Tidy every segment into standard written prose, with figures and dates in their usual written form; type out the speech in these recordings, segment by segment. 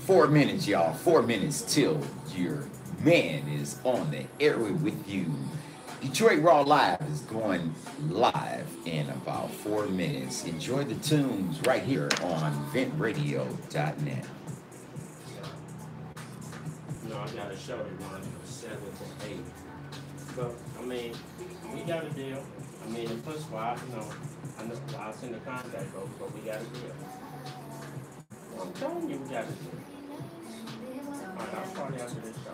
4 minutes, y'all. 4 minutes till your man is on the airway with you. Detroit Raw Live is going live in about 4 minutes. Enjoy the tunes right here on ventradio.net. No, I got a show to run from 7 to 8. But, I mean, we got a deal. I mean, in principle, I know I'll send the contact over, but we got a deal. I'm telling you, we got a deal. All right, I'll call you after this show.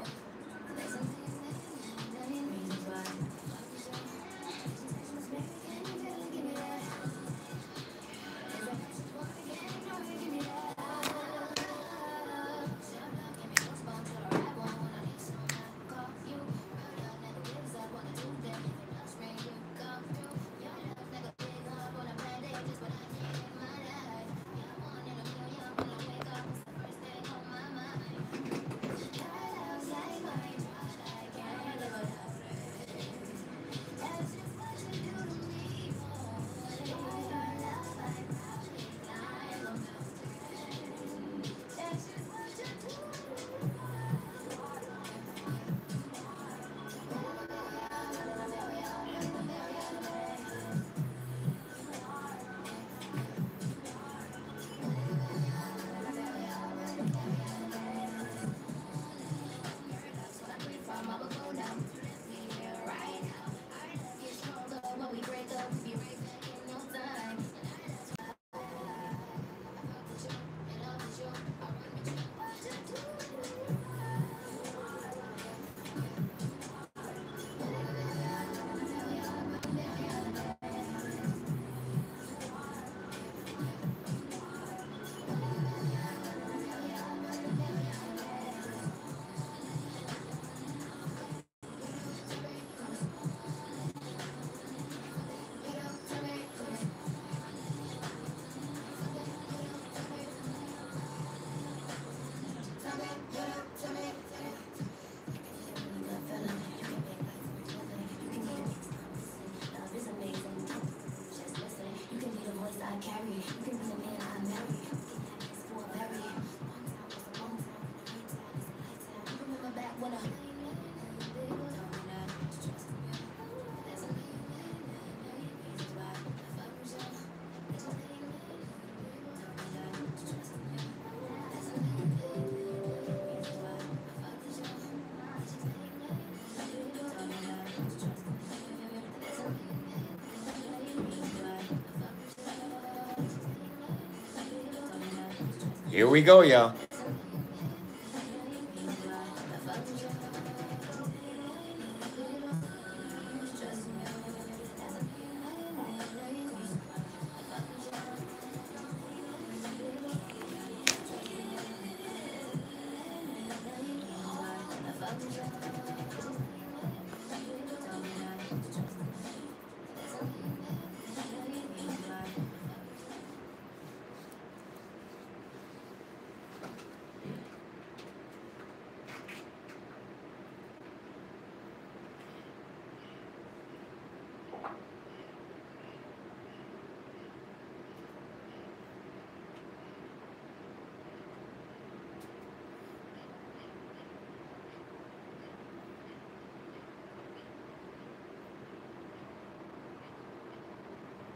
Here we go, y'all.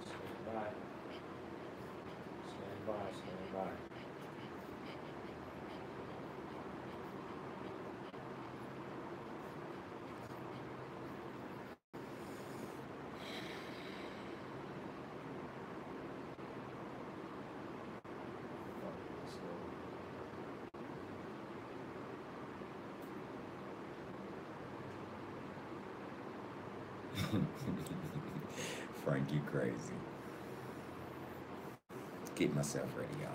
Stand by. Frank, you crazy. Get myself ready, y'all.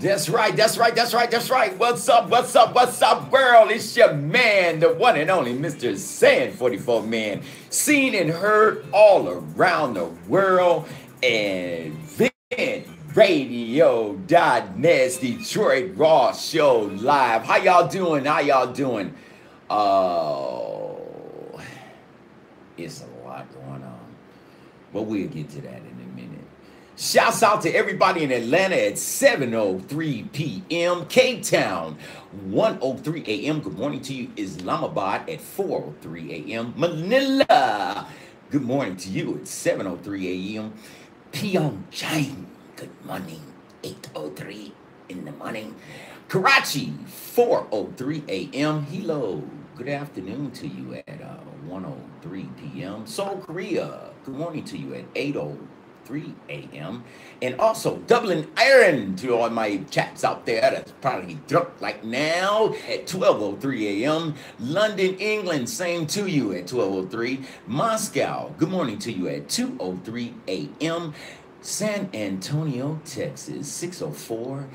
That's right, that's right, that's right, that's right. What's up, what's up, what's up, world? It's your man, the one and only Mr. San44Man, seen and heard all around the world, and Radio.net's Detroit Raw Show live. How y'all doing? How y'all doing? Oh, it's a lot going on, but we'll get to that in a minute. Shouts out to everybody in Atlanta at 7:03 p.m. Cape Town, 1:03 a.m. Good morning to you. Islamabad at 4:03 a.m. Manila, good morning to you at 7:03 a.m. Pyongyang, good morning, 8:03 in the morning. Karachi, 4:03 a.m. Hello, good afternoon to you at 1:03 p.m. Seoul, Korea, good morning to you at 8:03 a.m. And also Dublin, Ireland, to all my chats out there that's probably drunk right now at 12:03 a.m. London, England, same to you at 12:03. Moscow, good morning to you at 2:03 a.m. San Antonio, Texas, 6:04.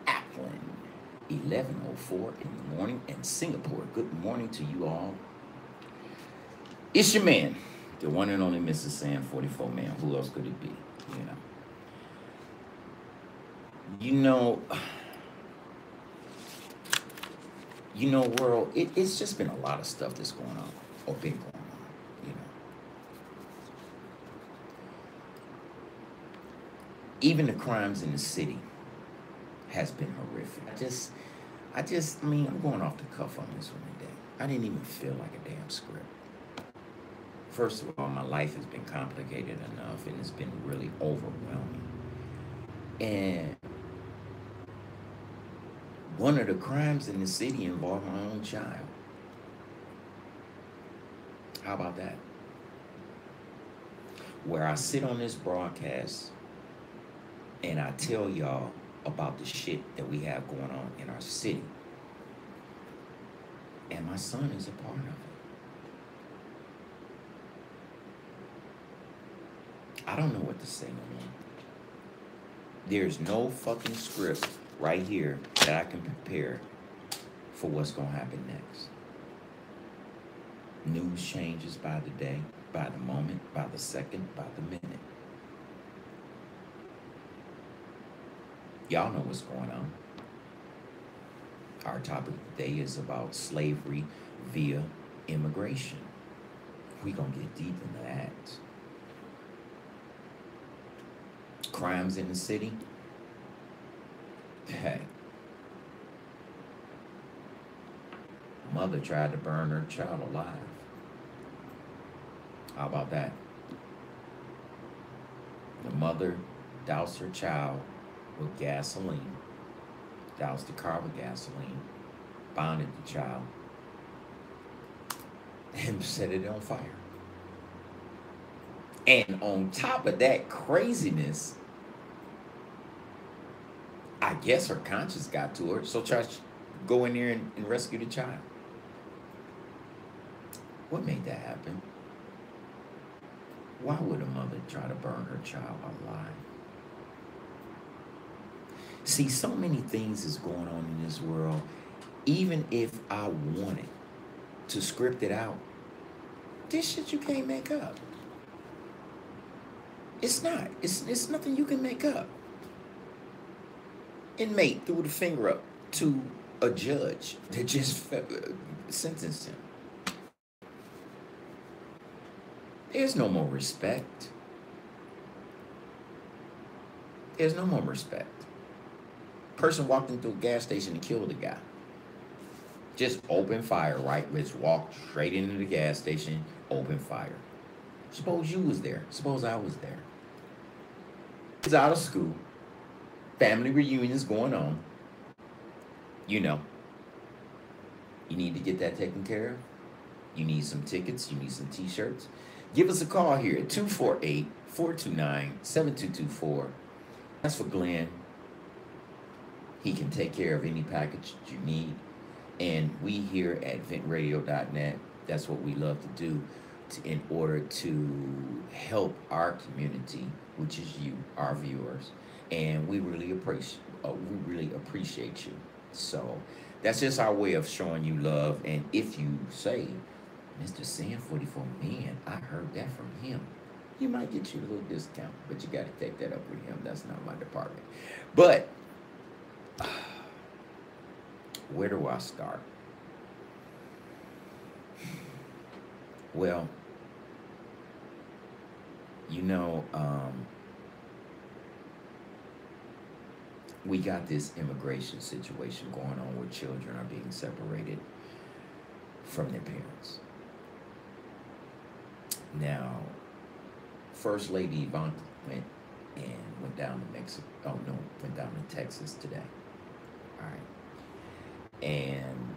Auckland, 11:04 in the morning. And Singapore, good morning to you all. It's your man, the one and only MrSan44Man. Who else could it be? World, it's just been a lot of stuff that's going on, or been going on, Even the crimes in the city has been horrific. I mean, I'm going off the cuff on this one today. I didn't even feel like a damn script. First of all, my life has been complicated enough, and it's been really overwhelming. And one of the crimes in the city involved my own child. How about that? Where I sit on this broadcast and I tell y'all about the shit that we have going on in our city. And my son is a part of it. I don't know what to say no more. There's no fucking script right here that I can prepare for what's going to happen next. News changes by the day, by the moment, by the second, by the minute. Y'all know what's going on. Our topic today is about slavery via immigration. We're going to get deep into that. Crimes in the city. Hey. Mother tried to burn her child alive. How about that? The mother doused her child with gasoline, doused the car with gasoline, bonded the child, and set it on fire. And on top of that craziness, I guess her conscience got to her, so tried to go in there and rescue the child. What made that happen? Why would a mother try to burn her child alive? See, so many things is going on in this world. Even if I wanted to script it out, this shit you can't make up. It's not. It's nothing you can make up. Inmate threw the finger up to a judge that just sentenced him. There's no more respect. There's no more respect. Person walked into a gas station and killed a guy. Just open fire, right? Just walked straight into the gas station, open fire. Suppose you was there. Suppose I was there. He's out of school. Family reunions going on. You need to get that taken care of. You need some tickets. You need some t-shirts. Give us a call here at 248-429-7224. That's for Glenn. He can take care of any package you need. And we here at ventradio.net, that's what we love to do in order to help our community, which is you, our viewers, and we really appreciate you. So that's just our way of showing you love. And if you say, MrSan44Man, I heard that from him, you might get you a little discount, but you got to take that up with him. That's not my department. But where do I start? Well, you know, we got this immigration situation going on where children are being separated from their parents. Now, First Lady Ivanka went down to Mexico. Oh no, went down to Texas today. All right, and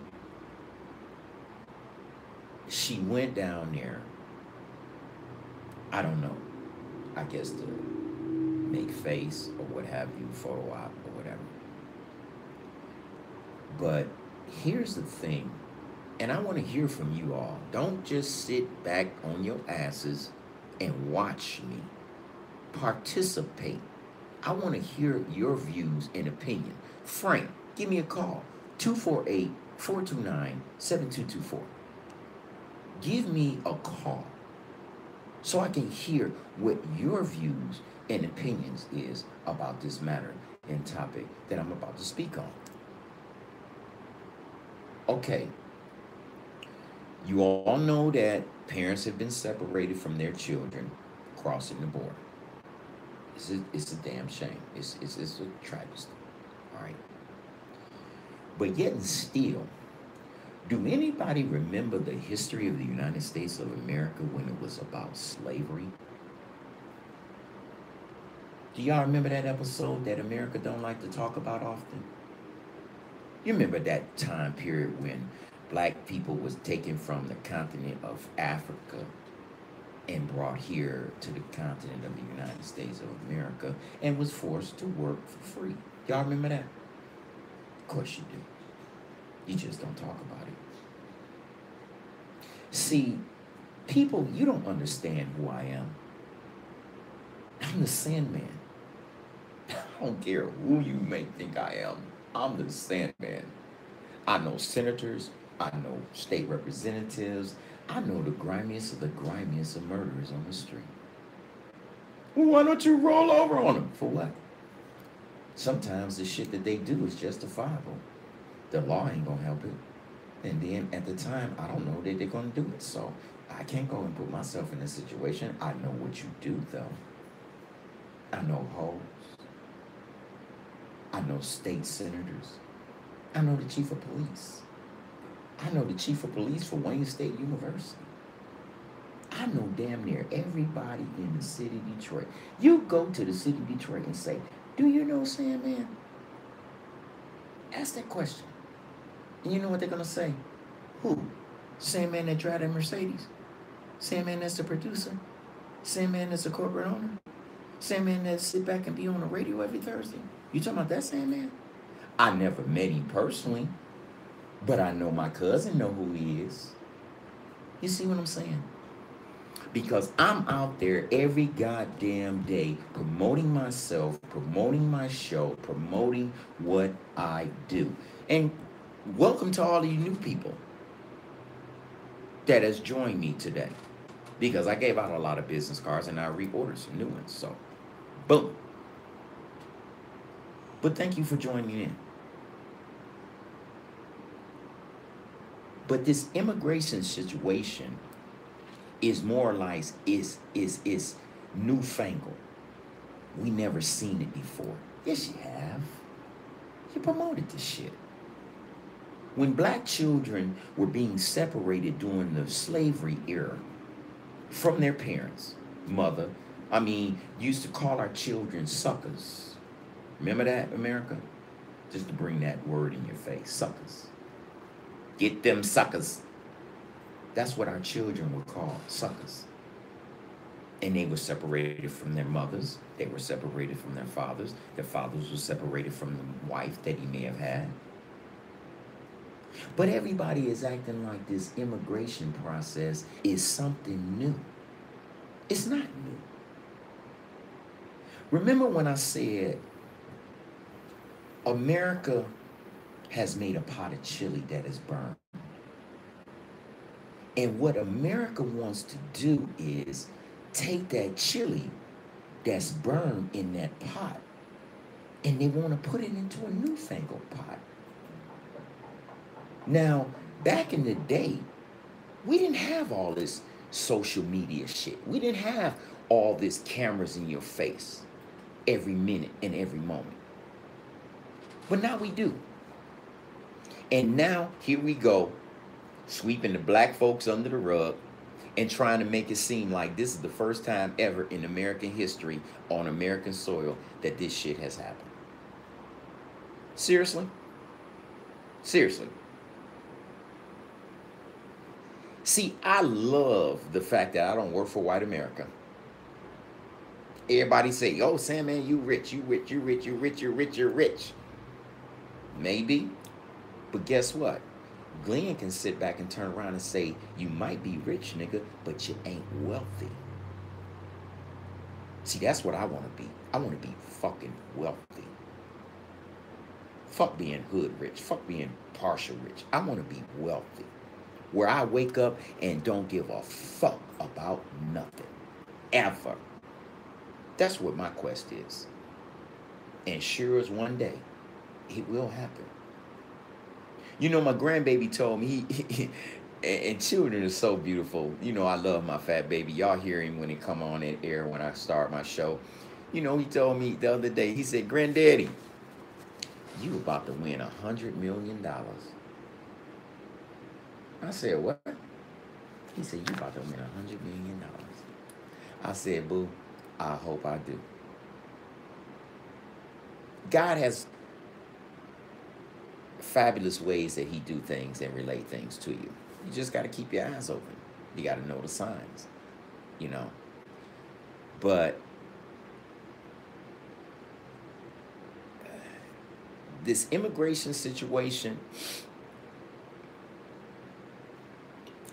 she went down there. I don't know. I guess to make face or what have you, photo op or whatever. But here's the thing, and I want to hear from you all. Don't just sit back on your asses and watch me. Participate. I want to hear your views and opinion. Frank, give me a call. 248-429-7224. Give me a call so I can hear what your views and opinions is about this matter and topic that I'm about to speak on. Okay. You all know that parents have been separated from their children crossing the border. It's a damn shame. It's a tragedy. All right. But yet and still, do anybody remember the history of the United States of America when it was about slavery? Do y'all remember that episode that America don't like to talk about often? You remember that time period when black people was taken from the continent of Africa and brought here to the continent of the United States of America and was forced to work for free. Y'all remember that? Of course you do. You just don't talk about it. See, people, you don't understand who I am. I'm the Sandman. I don't care who you may think I am. I'm the Sandman. I know senators. I know state representatives. I know the grimiest of murderers on the street. Well, why don't you roll over on them? For what? Sometimes the shit that they do is justifiable. The law ain't gonna help it. And then at the time, I don't know that they're gonna do it. So I can't go and put myself in this situation. I know what you do though. I know hoes. I know state senators. I know the chief of police. I know the chief of police for Wayne State University. I know damn near everybody in the city of Detroit. You go to the city of Detroit and say, do you know Sandman? Ask that question. And you know what they're going to say? Who? Sandman that drive that Mercedes? Sandman that's the producer? Sandman that's the corporate owner? Sandman that sit back and be on the radio every Thursday? You talking about that Sandman? I never met him personally, but I know my cousin know who he is. You see what I'm saying? Because I'm out there every goddamn day promoting myself, promoting my show, promoting what I do. And welcome to all of you new people that has joined me today. Because I gave out a lot of business cards and I reordered some new ones. So, boom. But thank you for joining in. But this immigration situation is more like is newfangled. We never seen it before. Yes, you have. You promoted this shit. When black children were being separated during the slavery era from their parents, used to call our children suckers. Remember that, America? Just to bring that word in your face, suckers. Get them suckers. That's what our children were called, suckers. And they were separated from their mothers. They were separated from their fathers. Their fathers were separated from the wife that he may have had. But everybody is acting like this immigration process is something new. It's not new. Remember when I said America has made a pot of chili that is burned. And what America wants to do is take that chili that's burned in that pot and they want to put it into a newfangled pot. Now, back in the day, we didn't have all this social media shit. We didn't have all this cameras in your face every minute and every moment. But now we do. And now here we go, sweeping the black folks under the rug and trying to make it seem like this is the first time ever in American history on American soil that this shit has happened. Seriously? Seriously. See, I love the fact that I don't work for white America. Everybody say, oh, Sam, man, you rich, you rich, you rich, you rich, you're rich, you're rich. Maybe. But guess what? Glenn can sit back and turn around and say, you might be rich, nigga, but you ain't wealthy. See, that's what I want to be. I want to be fucking wealthy. Fuck being hood rich. Fuck being partial rich. I want to be wealthy. Where I wake up and don't give a fuck about nothing. Ever. That's what my quest is. And sure as one day, it will happen. You know, my grandbaby told me, and children are so beautiful. You know, I love my fat baby. Y'all hear him when he come on that air when I start my show. You know, he told me the other day, he said, Granddaddy, you about to win $100 million. I said, what? He said, you about to win $100 million. I said, boo, I hope I do. God has fabulous ways that he do things and relate things to you. You just got to keep your eyes open. You got to know the signs, you know. But this immigration situation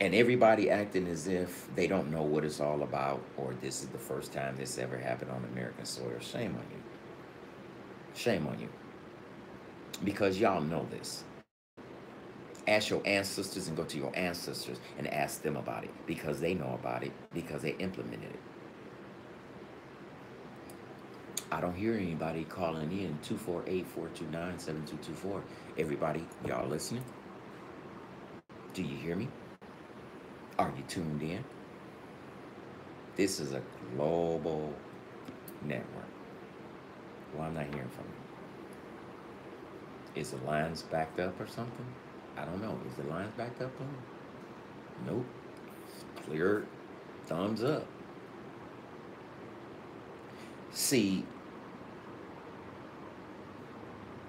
and everybody acting as if they don't know what it's all about or this is the first time this ever happened on American soil. Shame on you. Shame on you. Because y'all know this. Ask your ancestors and go to your ancestors and ask them about it because they know about it because they implemented it. I don't hear anybody calling in 248-429-7224. Everybody, y'all listening? Do you hear me? Are you tuned in? This is a global network. Well, I'm not hearing from you. Is the lines backed up or something? I don't know. Is the lines backed up? Nope. Clear thumbs up. See,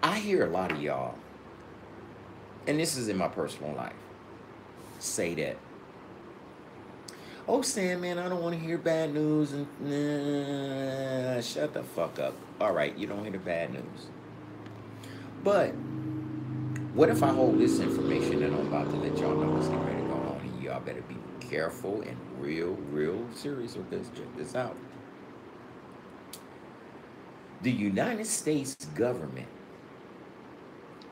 I hear a lot of y'all, and this is in my personal life, say that, oh, Sam, man, I don't want to hear bad news. And nah, shut the fuck up. All right, you don't hear the bad news. But what if I hold this information that I'm about to let y'all know what's getting ready to go on, and y'all better be careful and real serious with this. Check this out. The United States government,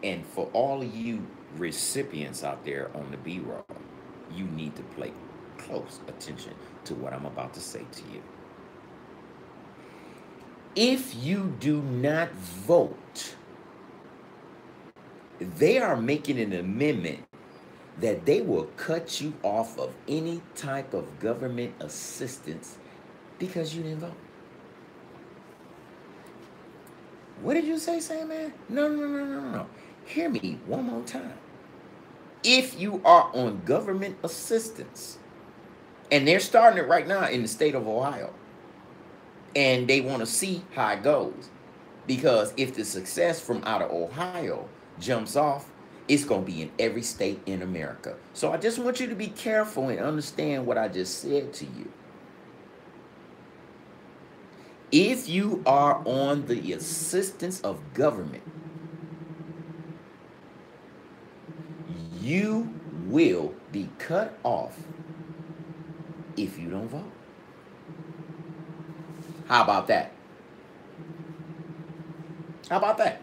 and for all of you recipients out there on the B-roll, you need to pay close attention to what I'm about to say to you. If you do not vote, they are making an amendment that they will cut you off of any type of government assistance because you didn't vote. What did you say, man? No. Hear me one more time. If you are on government assistance, and they're starting it right now in the state of Ohio, and they want to see how it goes, because if the success from out of Ohio jumps off, it's going to be in every state in America. So I just want you to be careful and understand what I just said to you. If you are on the assistance of government, you will be cut off if you don't vote. How about that? How about that?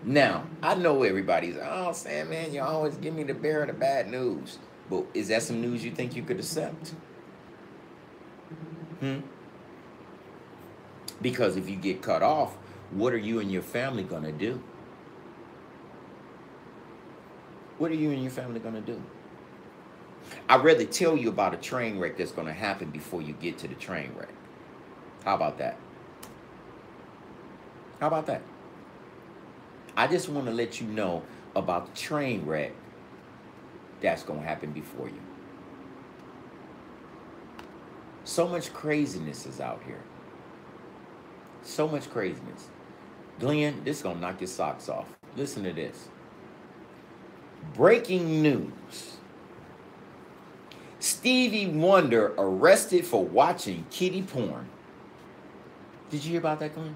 Now, I know everybody's, oh, Sam, man, you always give me the bearer of the bad news. But is that some news you think you could accept? Hmm? Because if you get cut off, what are you and your family going to do? What are you and your family going to do? I'd rather tell you about a train wreck that's going to happen before you get to the train wreck. How about that? How about that? I just want to let you know about the train wreck that's going to happen before you. So much craziness is out here. So much craziness. Glenn, this is going to knock your socks off. Listen to this. Breaking news. Stevie Wonder arrested for watching kiddie porn. Did you hear about that, Glenn?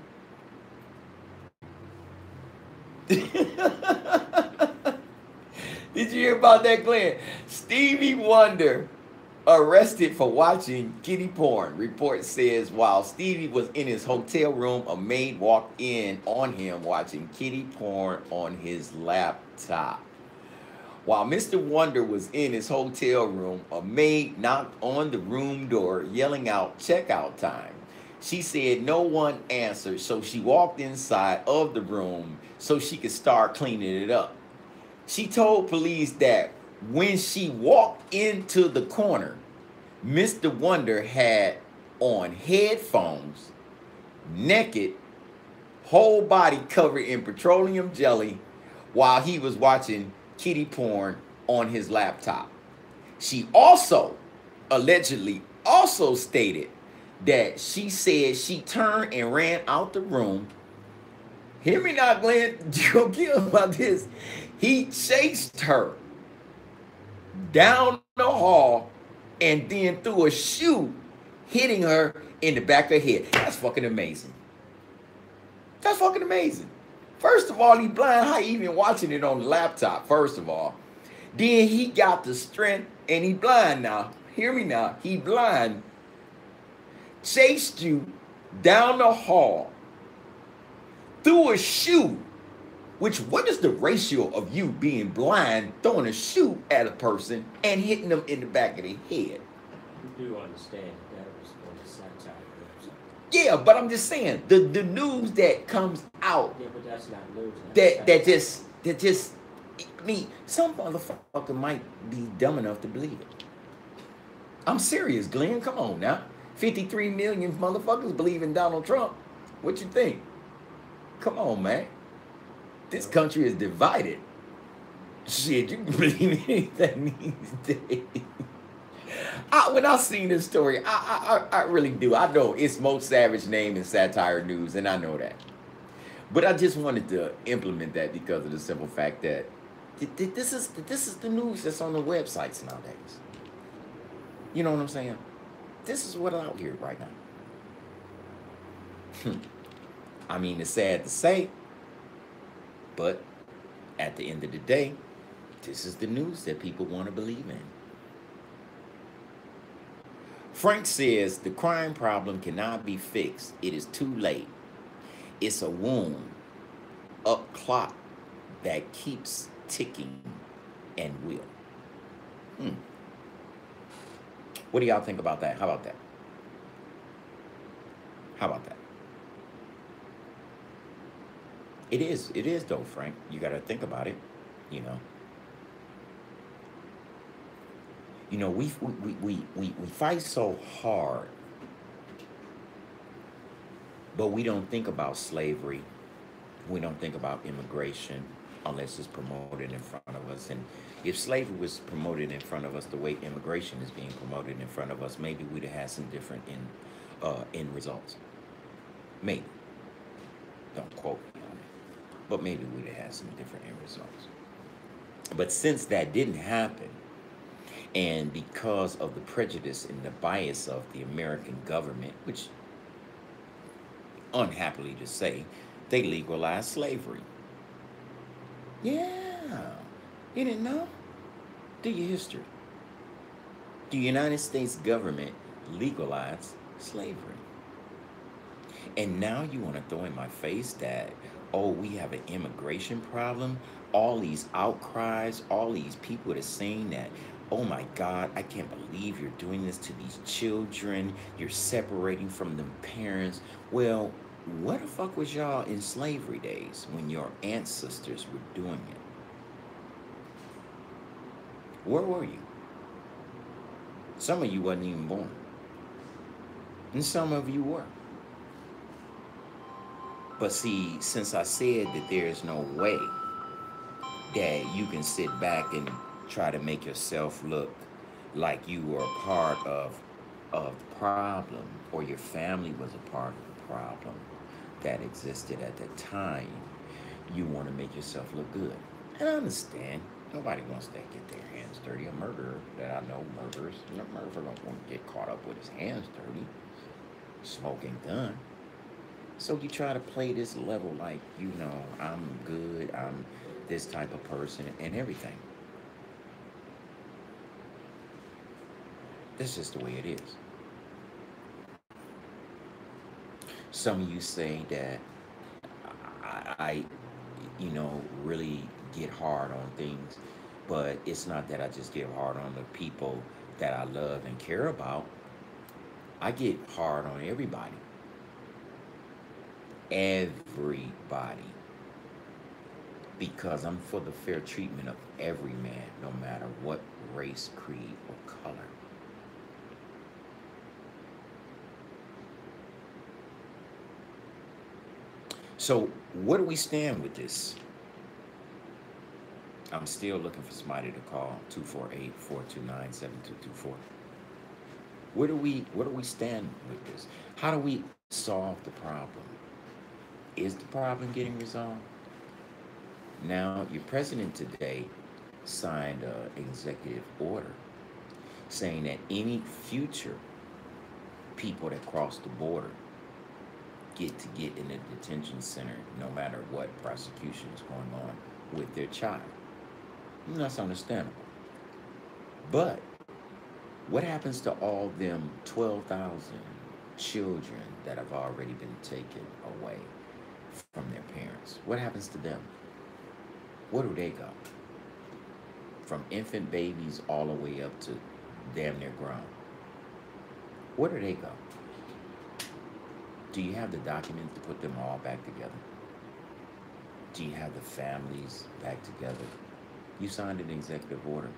Did you hear about that, Glenn? Stevie Wonder arrested for watching kiddie porn. Report says while Stevie was in his hotel room, a maid walked in on him watching kiddie porn on his laptop. While Mr. Wonder was in his hotel room, a maid knocked on the room door, yelling out checkout time. She said no one answered, so she walked inside of the room so she could start cleaning it up. She told police that when she walked into the corner, Mr. Wonder had on headphones, naked, whole body covered in petroleum jelly while he was watching kiddie porn on his laptop. She also allegedly stated that she said she turned and ran out the room. Hear me now, Glenn. You'll get about this. He chased her down the hall and then threw a shoe, hitting her in the back of the head. That's fucking amazing. That's fucking amazing. First of all, he blind. How he even watching it on the laptop, first of all. Then he got the strength, and he blind now. Hear me now. He blind. Chased you down the hall. Threw a shoe. Which, what is the ratio of you being blind, throwing a shoe at a person, and hitting them in the back of the head? You do understand that was on the satire. Yeah, but I'm just saying, the news that comes out, Yeah, but that's not news. that just, I mean, some motherfucker might be dumb enough to believe it. I'm serious, Glenn. Come on now. 53 million motherfuckers believe in Donald Trump. What you think? Come on, man. This country is divided. Shit, you can believe anything these days. When I seen this story, I really do. I know it's most savage name in satire news, and I know that. But I just wanted to implement that because of the simple fact that this is the news that's on the websites nowadays. You know what I'm saying? This is what's out here right now. I mean, it's sad to say, but at the end of the day, this is the news that people want to believe in. Frank says the crime problem cannot be fixed. It is too late. It's a wound, a clock that keeps ticking and will. What do y'all think about that? How about that? How about that? It is though, Frank. You got to think about it, you know. You know, we fight so hard, but we don't think about slavery. We don't think about immigration unless it's promoted in front of us. And if slavery was promoted in front of us the way immigration is being promoted in front of us, maybe we'd have had some different end results. Maybe. Don't quote me on it. But maybe we'd have had some different end results. But since that didn't happen, and because of the prejudice and the bias of the American government, which, unhappily to say, they legalized slavery. Yeah. You didn't know? Do your history. The United States government legalized slavery. And now you want to throw in my face that, Oh, we have an immigration problem. All these outcries, all these people that are saying that, oh my God, I can't believe you're doing this to these children. You're separating from them parents. Well, what the fuck was y'all in slavery days when your ancestors were doing it? Where were you? Some of you wasn't even born. And some of you were. But see, since I said that there's no way that you can sit back and try to make yourself look like you were a part of the problem, or your family was a part of the problem that existed at that time, you want to make yourself look good. And I understand. Nobody wants to get their hands dirty. A murderer that I know, murderer don't want to get caught up with his hands dirty, smoking gun. So you try to play this level like, I'm good, I'm this type of person and everything. That's just the way it is. Some of you say that I really get hard on things, but it's not that I just get hard on the people that I love and care about. I get hard on everybody. Everybody. Because I'm for the fair treatment of every man, no matter what race, creed, or color. So, where do we stand with this? I'm still looking for somebody to call 248-429-7224. Where do we stand with this? How do we solve the problem? Is the problem getting resolved? Now, your president today signed an executive order saying that any future people that cross the border get in a detention center no matter what prosecution is going on with their child. And that's understandable. But what happens to all them 12,000 children that have already been taken away from their parents? What happens to them? Where do they go? From infant babies all the way up to damn near grown. Where do they go? Do you have the documents to put them all back together? Do you have the families back together? You signed an executive order.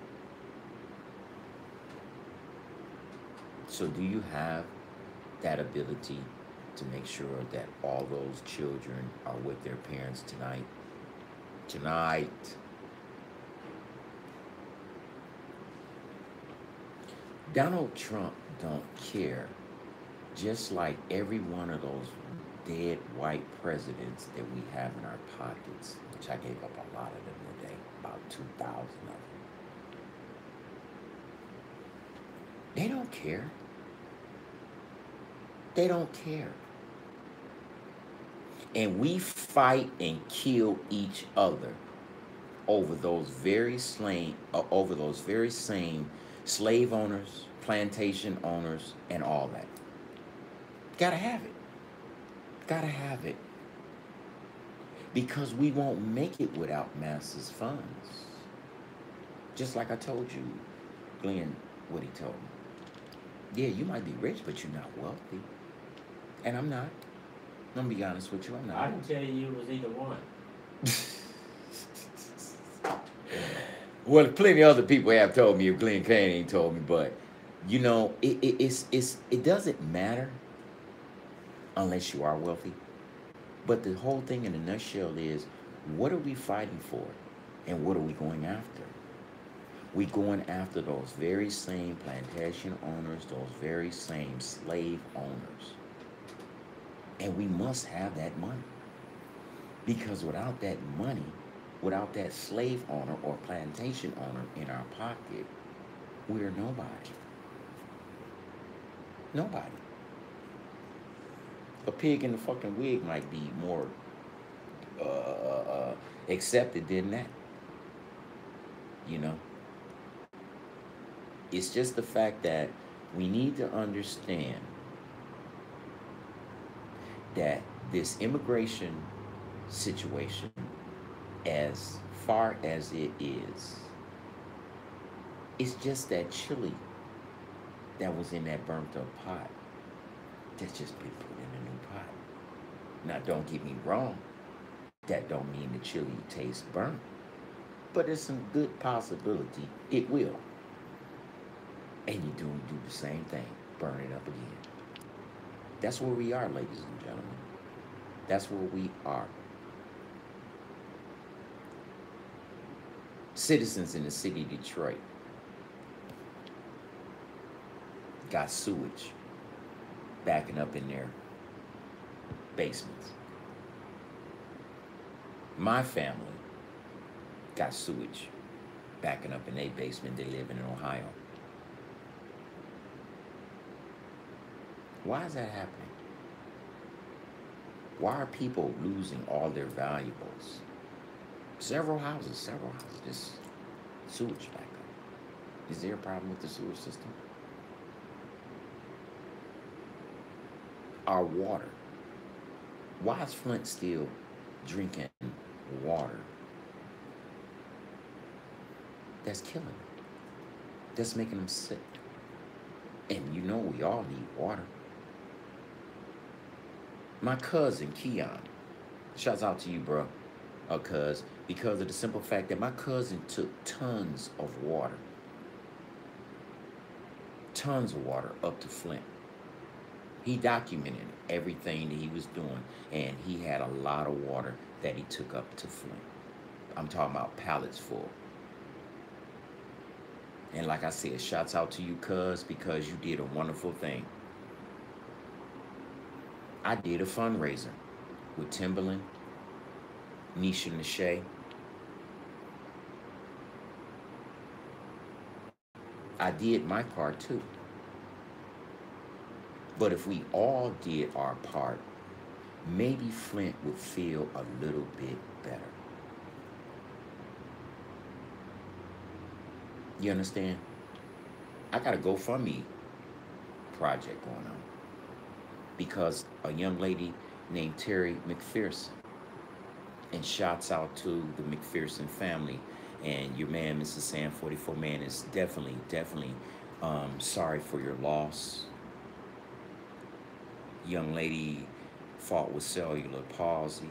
So do you have that ability to make sure that all those children are with their parents tonight? Tonight. Donald Trump don't care, just like every one of those dead white presidents that we have in our pockets, which I gave up a lot of them today, about 2,000 of them. They don't care. They don't care. And we fight and kill each other over those very same slave owners, plantation owners, and all that. Gotta have it. Gotta have it. Because we won't make it without masses' funds. Just like I told you, Glenn, what he told me. Yeah, you might be rich, but you're not wealthy. And I'm not. I'm gonna be honest with you, I'm not. I can tell you it was either one. Well, plenty of other people have told me if Glenn Kane ain't told me, but it doesn't matter unless you are wealthy. But the whole thing in a nutshell is, what are we fighting for, and what are we going after? We going after those very same plantation owners, those very same slave owners. And we must have that money. Because without that money, without that slave owner or plantation owner in our pocket, we're nobody. Nobody. A pig in the fucking wig might be more accepted than that. You know? It's just the fact that we need to understand that this immigration situation, as far as it is, it's just that chili that was in that burnt up pot that's just been put in a new pot. Now, don't get me wrong, that don't mean the chili tastes burnt, but there's some good possibility it will. And you do the same thing, burn it up again. That's where we are, ladies and gentlemen. That's where we are. Citizens in the city of Detroit got sewage backing up in their basements. My family got sewage backing up in their basement. They live in Ohio. Why is that happening? Why are people losing all their valuables? Several houses, just sewage back up. Is there a problem with the sewer system? Our water. Why is Flint still drinking water that's killing them? That's making them sick. And you know we all need water. My cousin, Keon, shouts out to you, bro, cuz, because of the simple fact that my cousin took tons of water up to Flint. He documented everything that he was doing, and he had a lot of water that he took up to Flint. I'm talking about pallets full. And like I said, shouts out to you, cuz, because you did a wonderful thing. I did a fundraiser with Timberland, Nisha Nashay. I did my part too. But if we all did our part, maybe Flint would feel a little bit better. You understand? I got a GoFundMe project going on because a young lady named Terry McPherson, and shouts out to the McPherson family, and your man, MrSan44Man, is definitely sorry for your loss. Young lady fought with cellular palsy,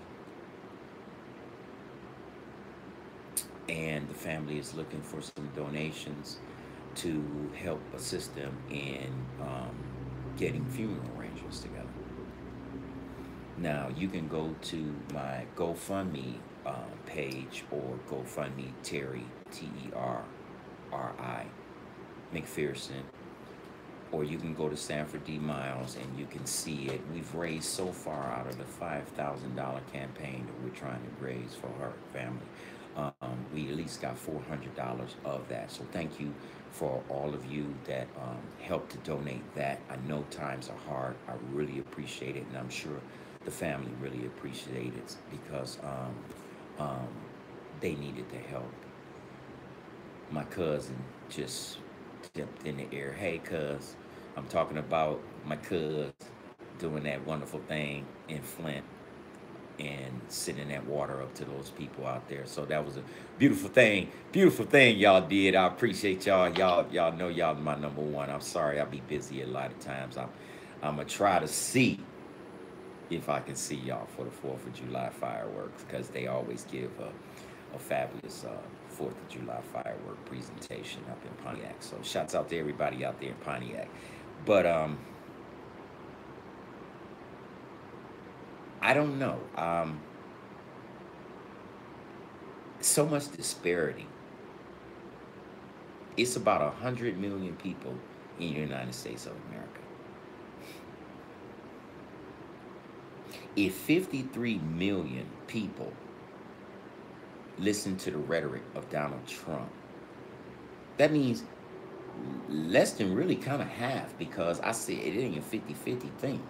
and the family is looking for some donations to help assist them in getting funeral arrangements together. Now, you can go to my GoFundMe page, or GoFundMe Terry, Terri, McPherson, or you can go to Sanford D. Miles and you can see it. We've raised so far out of the $5,000 campaign that we're trying to raise for her family. We at least got $400 of that. So thank you for all of you that helped to donate that. I know times are hard. I really appreciate it, and I'm sure the family really appreciated it because they needed the help. My cousin just stepped in the air. Hey, cuz, I'm talking about my cuz doing that wonderful thing in Flint and sending that water up to those people out there. So that was a beautiful thing y'all did. I appreciate y'all. Y'all know y'all my number one. I'm sorry I'll be busy a lot of times. I'm gonna try to see if I can see y'all for the 4th of July fireworks, because they always give a fabulous 4th of July firework presentation up in Pontiac. So shouts out to everybody out there in Pontiac. But I don't know. So much disparity. It's about 100 million people in the United States of America. If 53 million people listen to the rhetoric of Donald Trump, that means less than really kind of half, because I said it ain't a 50-50 thing.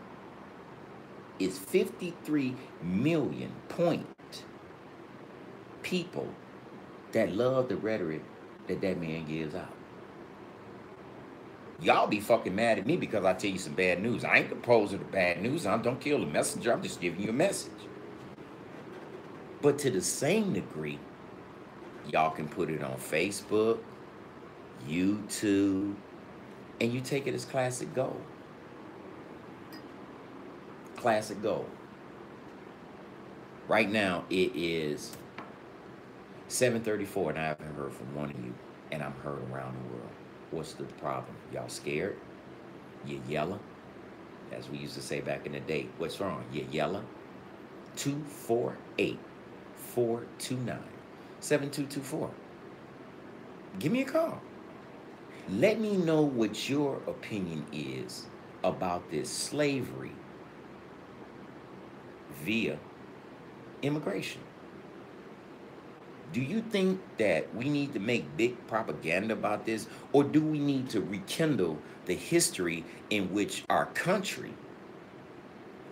It's 53 million people that love the rhetoric that man gives out. Y'all be fucking mad at me because I tell you some bad news. I ain't the poser of the bad news. Don't kill the messenger. I'm just giving you a message. But to the same degree, y'all can put it on Facebook, YouTube, and you take it as classic gold. Classic gold. Right now, it is 7:34, and I haven't heard from one of you, and I'm heard around the world. What's the problem? Y'all scared? You yelling? As we used to say back in the day. What's wrong? You yelling? 248-429-7224. Give me a call. Let me know what your opinion is about this slavery via immigration. Do you think that we need to make big propaganda about this, or do we need to rekindle the history in which our country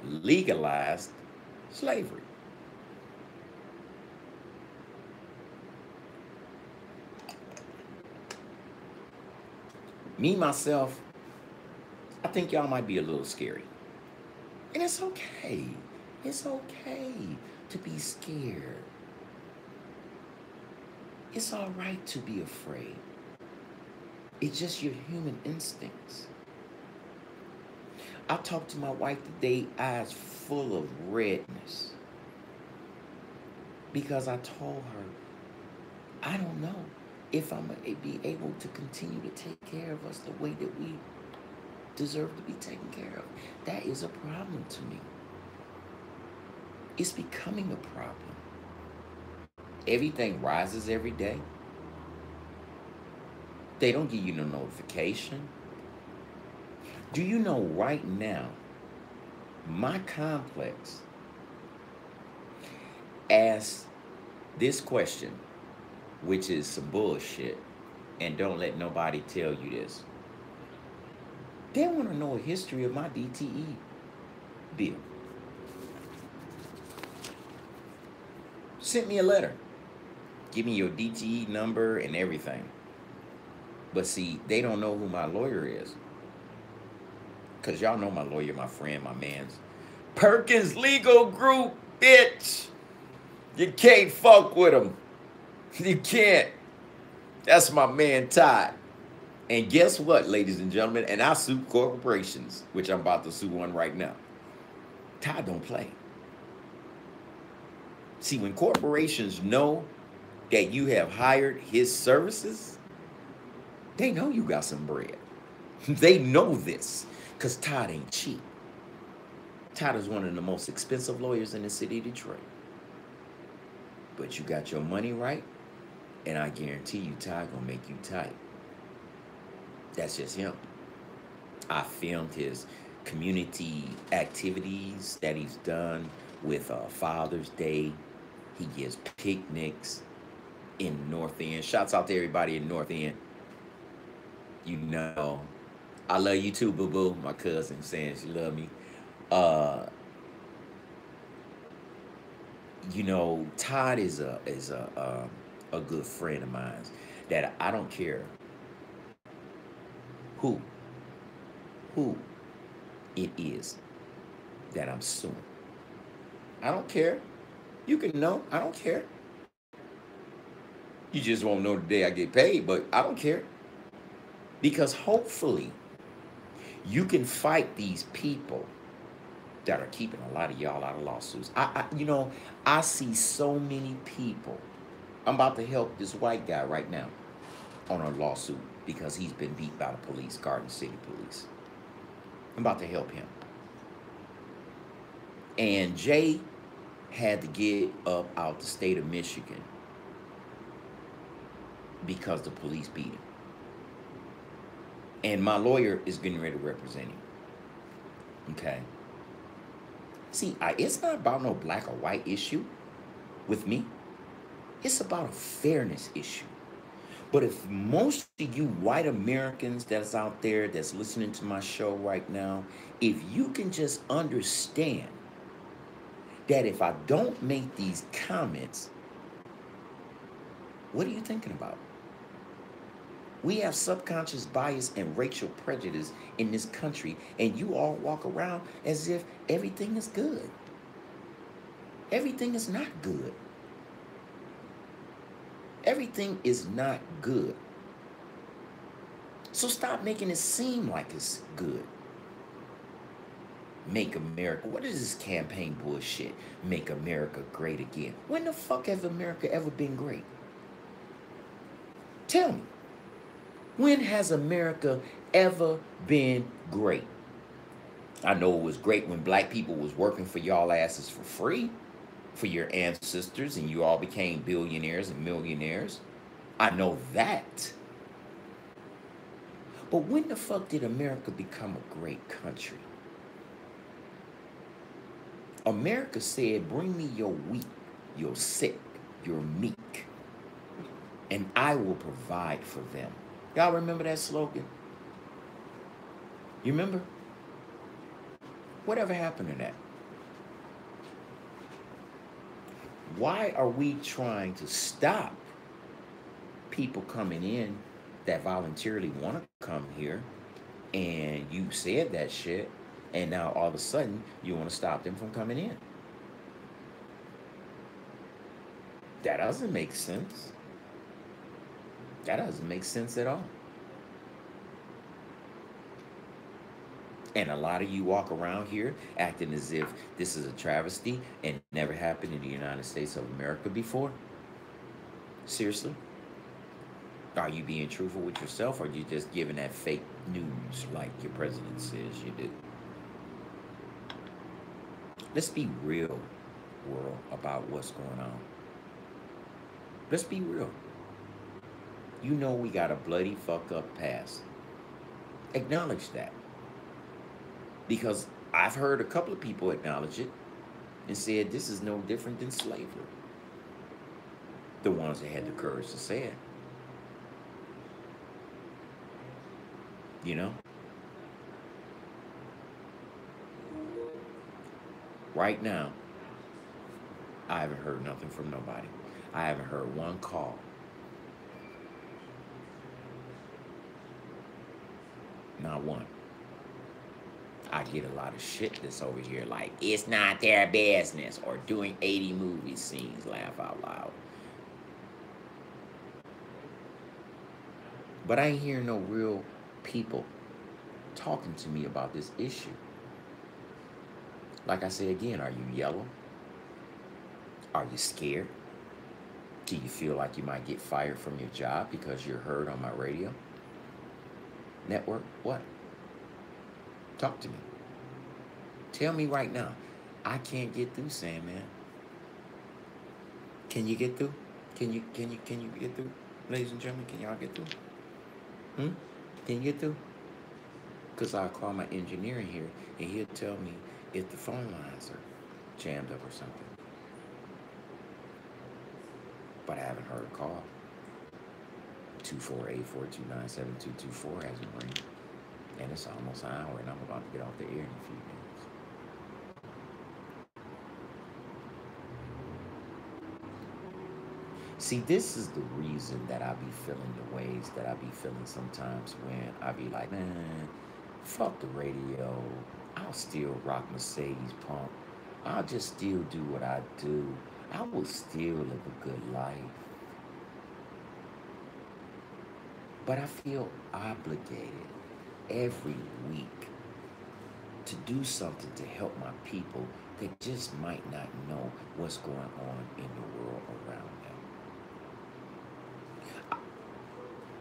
legalized slavery? Me, myself, I think y'all might be a little scary. And it's okay. It's okay to be scared. It's all right to be afraid. It's just your human instincts. I talked to my wife today, eyes full of redness, because I told her, I don't know if I'm going to be able to continue to take care of us the way that we deserve to be taken care of. That is a problem to me. It's becoming a problem. Everything rises every day. They don't give you no notification. Do you know right now, my complex asked this question, which is some bullshit, and don't let nobody tell you this. They want to know a history of my DTE bill. Sent me a letter. Give me your DTE number and everything. But see, they don't know who my lawyer is. Because y'all know my lawyer, my friend, my man's. Perkins Legal Group, bitch. You can't fuck with him. You can't. That's my man, Todd. And guess what, ladies and gentlemen? And I sue corporations, which I'm about to sue one right now. Todd don't play. See, when corporations know that you have hired his services, they know you got some bread. They know this, because Todd ain't cheap. Todd is one of the most expensive lawyers in the city of Detroit. But you got your money right, and I guarantee you Todd gonna make you tight. That's just him. I filmed his community activities that he's done with Father's Day. He gives picnics in North End. Shouts out to everybody in North End. You know, I love you too, boo-boo. My cousin saying she love me. You know, Todd is a good friend of mine that I don't care who it is that I'm suing. I don't care. You can know. I don't care. You just won't know the day I get paid, but I don't care. Because hopefully you can fight these people that are keeping a lot of y'all out of lawsuits. I see so many people. I'm about to help this white guy right now on a lawsuit because he's been beat by the police, Garden City Police. I'm about to help him. And Jay had to get up out the state of Michigan because the police beat him. And my lawyer is getting ready to represent him. Okay? See, it's not about no black or white issue with me. It's about a fairness issue. But if most of you white Americans that's out there that's listening to my show right now, if you can just understand that if I don't make these comments, what are you thinking about? We have subconscious bias and racial prejudice in this country, and you all walk around as if everything is good. Everything is not good. Everything is not good. So stop making it seem like it's good. Make America. What is this campaign bullshit? Make America great again. When the fuck has America ever been great? Tell me. When has America ever been great? I know it was great when black people was working for y'all asses for free, for your ancestors, and you all became billionaires and millionaires. I know that. But when the fuck did America become a great country? America said, bring me your weak, your sick, your meek, and I will provide for them. Y'all remember that slogan? You remember? Whatever happened to that? Why are we trying to stop people coming in that voluntarily want to come here? And you said that shit, and now all of a sudden you want to stop them from coming in. That doesn't make sense. That doesn't make sense at all. And a lot of you walk around here acting as if this is a travesty and never happened in the United States of America before. Seriously? Are you being truthful with yourself, or are you just giving that fake news like your president says you do? Let's be real, world, about what's going on. Let's be real. You know we got a bloody fuck up past. Acknowledge that. Because I've heard a couple of people acknowledge it and said this is no different than slavery. The ones that had the courage to say it. You know? Right now, I haven't heard nothing from nobody. I haven't heard one call. Not one. I get a lot of shit that's over here like, it's not their business, or doing 80 movie scenes, laugh out loud. But I ain't hearing no real people talking to me about this issue. Like I say again, are you yellow? Are you scared? Do you feel like you might get fired from your job because you're heard on my radio network? What? Talk to me. Tell me right now. I can't get through, Sandman. Can you get through? Can you get through? Ladies and gentlemen, can y'all get through? Can you get through? Because I'll call my engineer in here and he'll tell me if the phone lines are jammed up or something. But I haven't heard a call. 248-429-7224 hasn't ring. And it's almost an hour, and I'm about to get off the air in a few minutes. See, this is the reason that I be feeling the ways that I be feeling sometimes when I be like, man, fuck the radio. I'll still rock Mercedes pump. I'll just still do what I do. I will still live a good life. But I feel obligated every week to do something to help my people that just might not know what's going on in the world around them.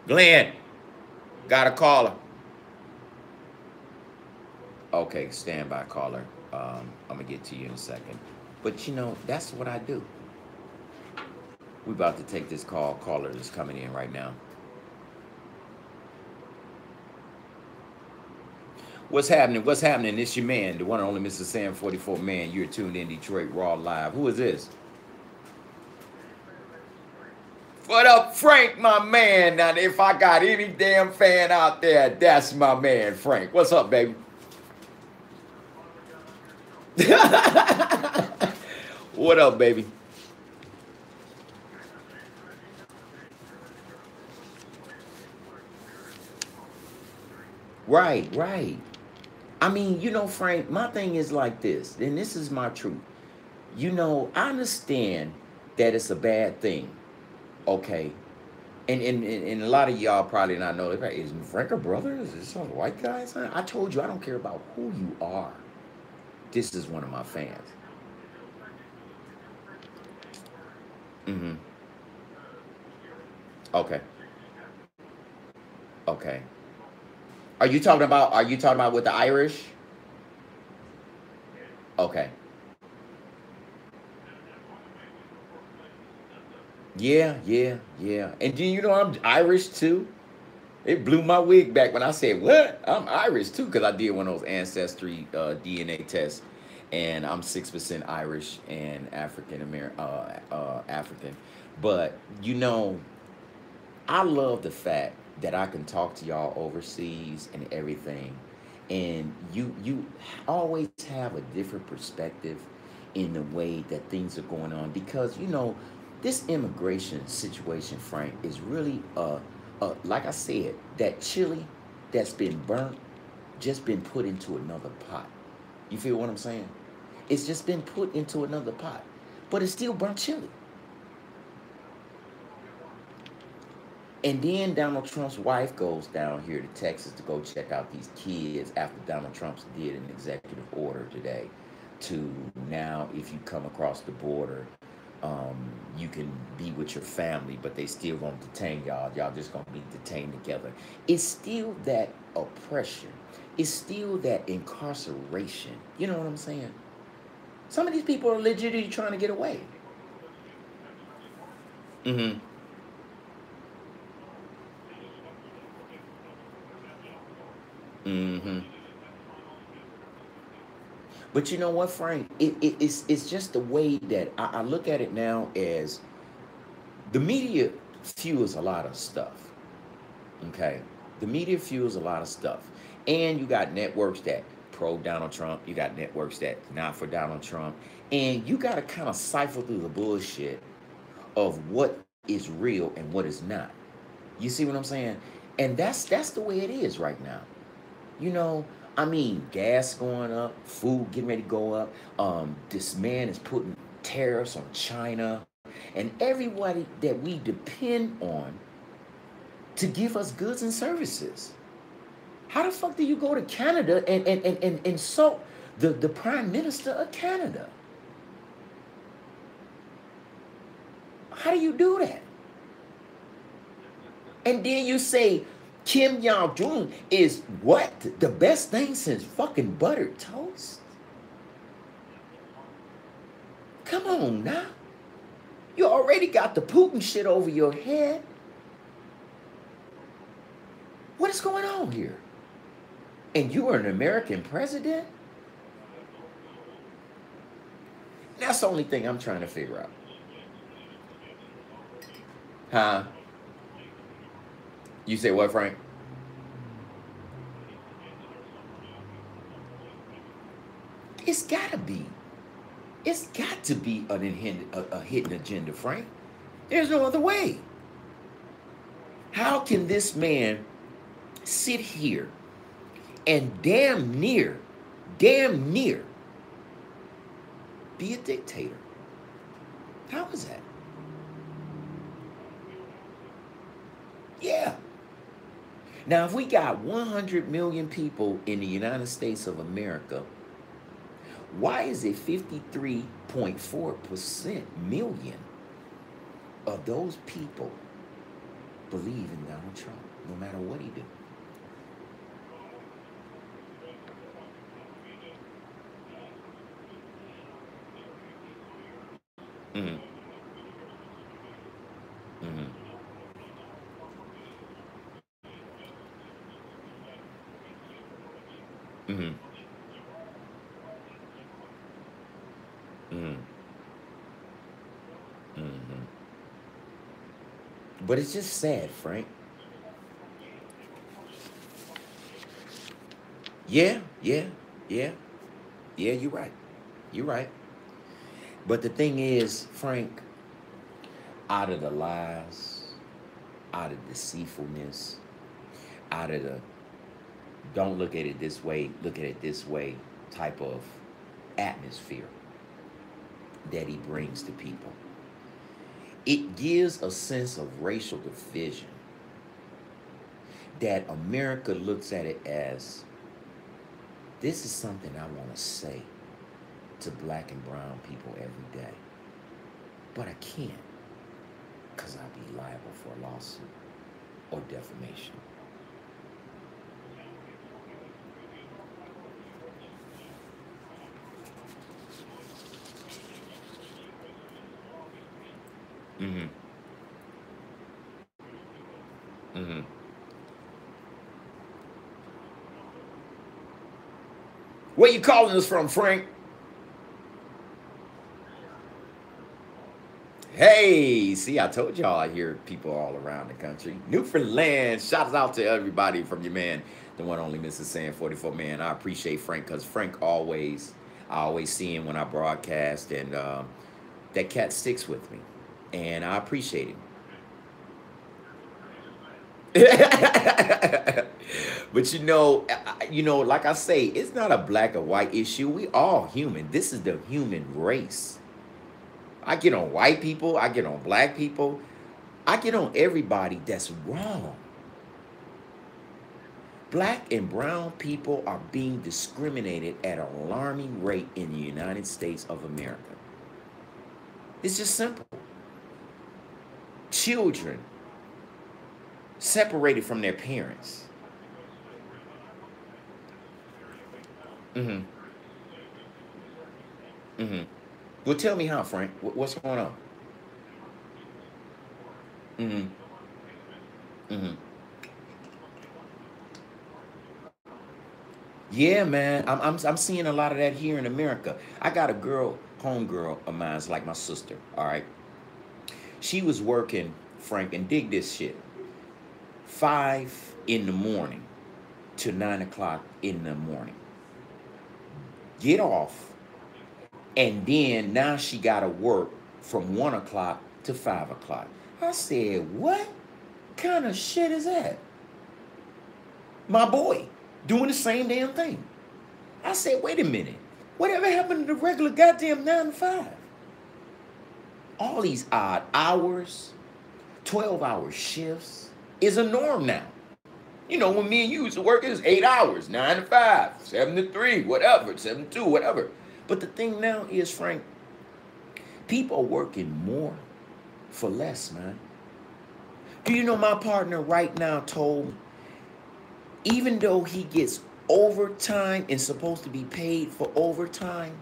Glenn, got a caller. Okay, stand by, caller. I'm gonna get to you in a second. But you know, that's what I do. We about to take this caller that's coming in right now. What's happening? What's happening? It's your man, the one and only MrSan44Man. You're tuned in Detroit Raw Live. Who is this? What up, Frank, my man? Now, if I got any damn fan out there, that's my man, Frank. What's up, baby? What up, baby? Right, right. I mean, you know, Frank, my thing is like this, and this is my truth. You know, I understand that it's a bad thing Okay. And a lot of y'all probably not know. Like, is Frank a brother? Is this some white guy? Son? I told you I don't care about who you are. This is one of my fans. Mm-hmm. Okay. Okay. Are you talking about with the Irish? Okay. Yeah, yeah, yeah. And do you know I'm Irish too? It blew my wig back when I said, "What? I'm Irish too," because I did one of those ancestry DNA tests, and I'm 6% Irish and African. But you know, I love the fact that I can talk to y'all overseas and everything, and you always have a different perspective in the way that things are going on because you know this immigration situation, Frank, is really like I said, that chili that's been burnt just been put into another pot. You feel what I'm saying? It's just been put into another pot, but it's still burnt chili. And then Donald Trump's wife goes down here to Texas to go check out these kids after Donald Trump did an executive order today to now, if you come across the border, you can be with your family, but they still gonna detain y'all. Y'all just gonna be detained together. It's still that oppression. It's still that incarceration. You know what I'm saying? Some of these people are legitimately trying to get away. Mm-hmm. Mm-hmm. But you know what, Frank? It's just the way that I look at it now as the media fuels a lot of stuff. Okay, the media fuels a lot of stuff, and you got networks that pro Donald Trump. You got networks that not for Donald Trump, and you got to kind of cipher through the bullshit of what is real and what is not. You see what I'm saying? And that's the way it is right now. You know, I mean, gas going up, food getting ready to go up. This man is putting tariffs on China and everybody that we depend on to give us goods and services. How the fuck do you go to Canada and insult the prime minister of Canada? How do you do that? And then you say Kim Jong Un is what? The best thing since fucking buttered toast? Come on now. You already got the Putin shit over your head. What is going on here? And you are an American president? That's the only thing I'm trying to figure out. Huh? You say what, Frank? It's gotta be. It's got to be a hidden agenda, Frank. There's no other way. How can this man sit here and damn near be a dictator? How is that? Yeah. Now, if we got 100 million people in the United States of America, why is it 53.4% million of those people believe in Donald Trump, no matter what he do? Mm-hmm. Mm-hmm. Mm-hmm. Mm-hmm. Mm-hmm. But it's just sad, Frank. Yeah, yeah, yeah, yeah, you're right. You're right. But the thing is, Frank, out of the lies, out of deceitfulness, out of the don't look at it this way, look at it this way type of atmosphere that he brings to people. It gives a sense of racial division that America looks at it as, this is something I want to say to black and brown people every day. But I can't, because I'll be liable for a lawsuit or defamation. Mm-hmm. Mm-hmm. Where you calling us from, Frank? Hey, see, I told y'all I hear people all around the country. Newfoundland, shouts out to everybody from your man, the one only MrSan44Man. I appreciate Frank, because Frank I always see him when I broadcast, and that cat sticks with me, and I appreciate him. But like I say, it's not a black or white issue. We all human. This is the human race. I get on white people, I get on black people, I get on everybody that's wrong. Black and brown people are being discriminated at an alarming rate in the United States of America. It's just simple. Children separated from their parents. Mm-hmm. Mm-hmm. Well, tell me how, Frank. What's going on? Mm-hmm. Mm-hmm. Yeah, man. I'm seeing a lot of that here in America. I got a girl, homegirl of mine's like my sister. All right. She was working, Frank, and dig this shit. 5 in the morning to 9 o'clock in the morning. Get off. And then now she got to work from 1 o'clock to 5 o'clock. I said, what kind of shit is that? My boy doing the same damn thing. I said, wait a minute. Whatever happened to the regular goddamn 9 to 5? All these odd hours, 12-hour shifts is a norm now. You know, when me and you used to work, it was 8 hours, 9 to 5, 7 to 3, whatever, 7 to 2, whatever. But the thing now is, Frank, people are working more for less, man. Do you know my partner right now told me, even though he gets overtime and supposed to be paid for overtime,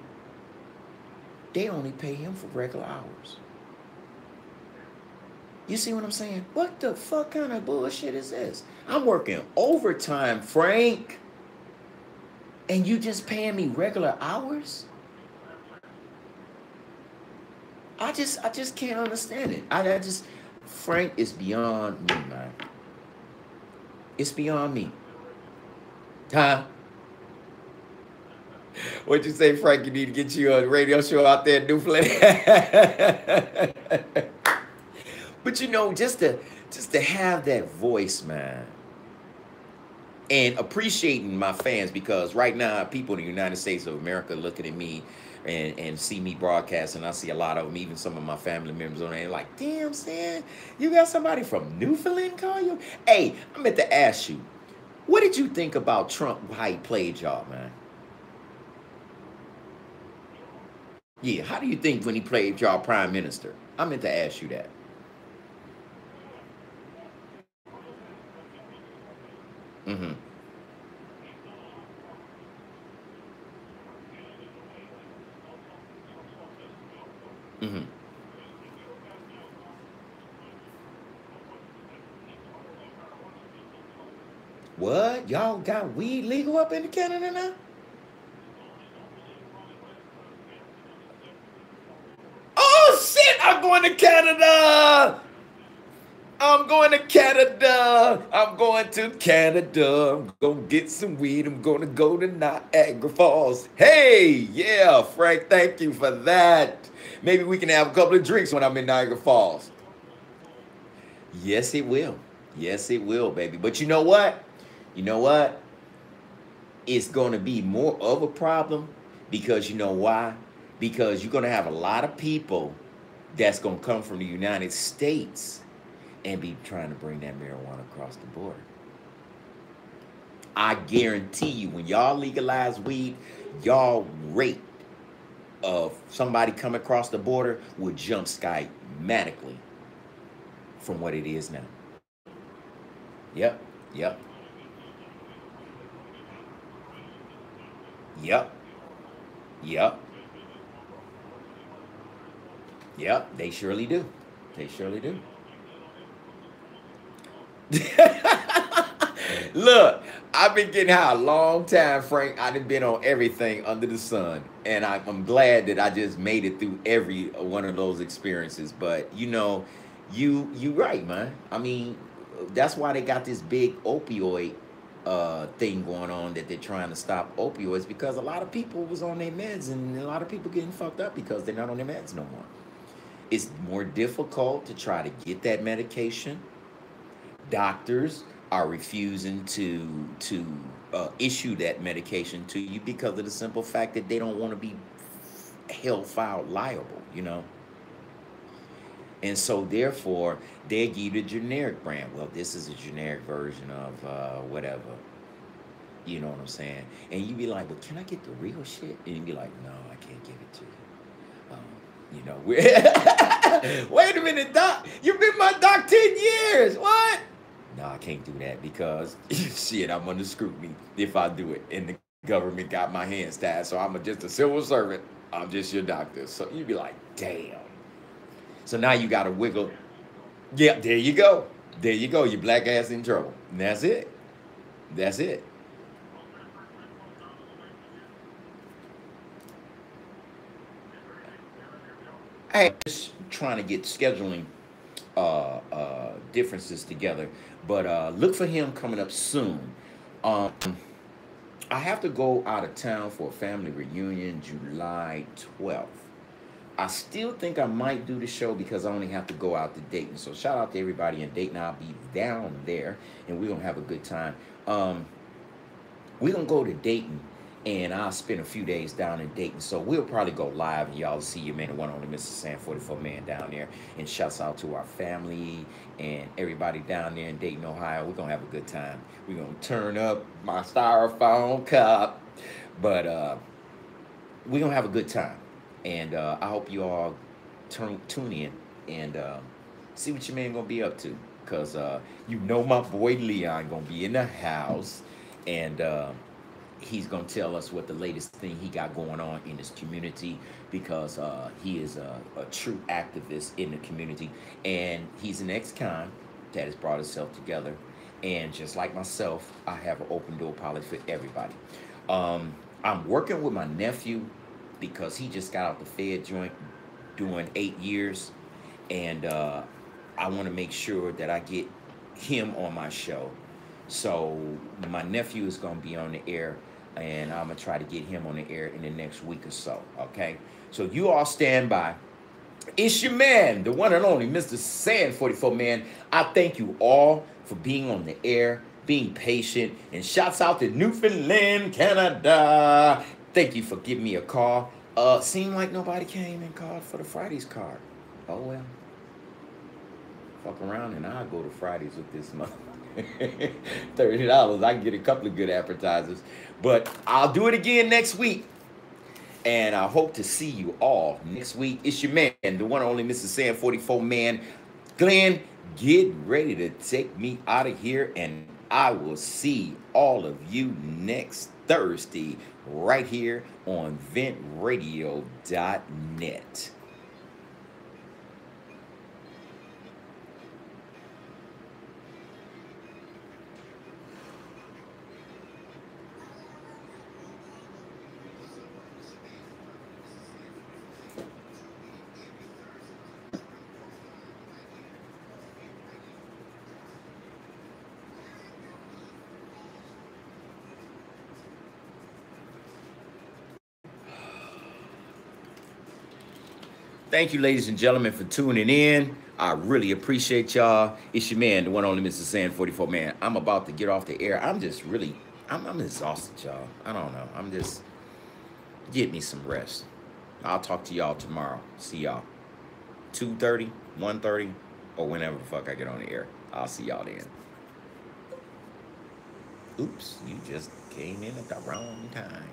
they only pay him for regular hours. You see what I'm saying? What the fuck kind of bullshit is this? I'm working overtime, Frank, and you just paying me regular hours? I just can't understand it. Frank, it's beyond me, man. It's beyond me. Huh? What'd you say, Frank? You need to get you a radio show out there in Newfoundland. But just to have that voice, man, and appreciating my fans, because right now people in the United States of America looking at me and see me broadcast, and I see a lot of them, even some of my family members on there, like, damn, Sam, you got somebody from Newfoundland call you? Hey, I meant to ask you, what did you think about Trump, how he played y'all, man? Yeah, how do you think when he played y'all prime minister? I meant to ask you that. Mm-hmm. Mm-hmm. What? Y'all got weed legal up in Canada now? Oh shit! I'm going to Canada. I'm going to Canada. I'm going to Canada. I'm gonna get some weed. I'm gonna go to Niagara Falls. Hey, yeah, Frank, thank you for that. Maybe we can have a couple of drinks when I'm in Niagara Falls. Yes, it will. Yes, it will, baby. But you know what? You know what? It's going to be more of a problem, because you know why? Because you're going to have a lot of people that's going to come from the United States and be trying to bring that marijuana across the border. I guarantee you, when y'all legalize weed, y'all rate of somebody coming across the border will jump skymatically from what it is now. Yep, yep, yep, yep, yep. They surely do. They surely do. Look, I've been getting high a long time, Frank. I've been on everything under the sun, and I'm glad that I just made it through every one of those experiences. But you right, man. I mean, that's why they got this big opioid thing going on, that they're trying to stop opioids, because a lot of people was on their meds, and a lot of people getting fucked up because they're not on their meds no more. It's more difficult to try to get that medication. Doctors are refusing to issue that medication to you because of the simple fact that they don't want to be held filed liable. And so therefore they give you the generic brand. Well, this is a generic version of whatever. You know what I'm saying? And you be like, well, can I get the real shit? And you be like, no, I can't give it to you. Wait a minute, doc. You've been my doc 10 years. What? No, I can't do that because shit, I'm under scrutiny if I do it. And the government got my hands tied. So I'm just a civil servant. I'm just your doctor. So you'd be like, damn. So now you got to wiggle. Yeah, there you go. There you go. Your black ass in trouble. And that's it. That's it. Hey, just trying to get scheduling differences together, but look for him coming up soon. Um, I have to go out of town for a family reunion July 12th. I still think I might do the show because I only have to go out to Dayton. So shout out to everybody in Dayton. I'll be down there, and we're gonna have a good time. We're gonna go to Dayton, and I'll spend a few days down in Dayton. So we'll probably go live, and y'all see your man, the one only MrSan44Man down there. And shouts out to our family and everybody down there in Dayton, Ohio. We're gonna have a good time. We're gonna turn up my styrofoam cup, but we're gonna have a good time. And I hope you all tune in and see what your man gonna be up to. Cause my boy Leon gonna be in the house, and he's gonna tell us what the latest thing he got going on in his community, because he is a true activist in the community, and he's an ex-con that has brought himself together. And just like myself, I have an open door policy for everybody. I'm working with my nephew because he just got out the Fed joint doing 8 years, and I want to make sure that I get him on my show. So my nephew is going to be on the air, and I'm going to try to get him on the air in the next week or so, okay? So you all stand by. It's your man, the one and only MrSan44Man. I thank you all for being on the air, being patient, and shouts out to Newfoundland, Canada. Thank you for giving me a call. Seemed like nobody came and called for the Fridays card. Oh well. Fuck around and I'll go to Fridays with this month. $30. I can get a couple of good appetizers. But I'll do it again next week. And I hope to see you all next week. It's your man, the one and only MrSan44Man. Glenn, get ready to take me out of here, and I will see all of you next Thursday right here on ventradio.net. Thank you, ladies and gentlemen, for tuning in. I really appreciate y'all. It's your man, the one only MrSan44Man. I'm about to get off the air. I'm exhausted, y'all. I don't know. I'm just, get me some rest. I'll talk to y'all tomorrow. See y'all. 2:30, 1:30, or whenever the fuck I get on the air. I'll see y'all then. Oops, you just came in at the wrong time.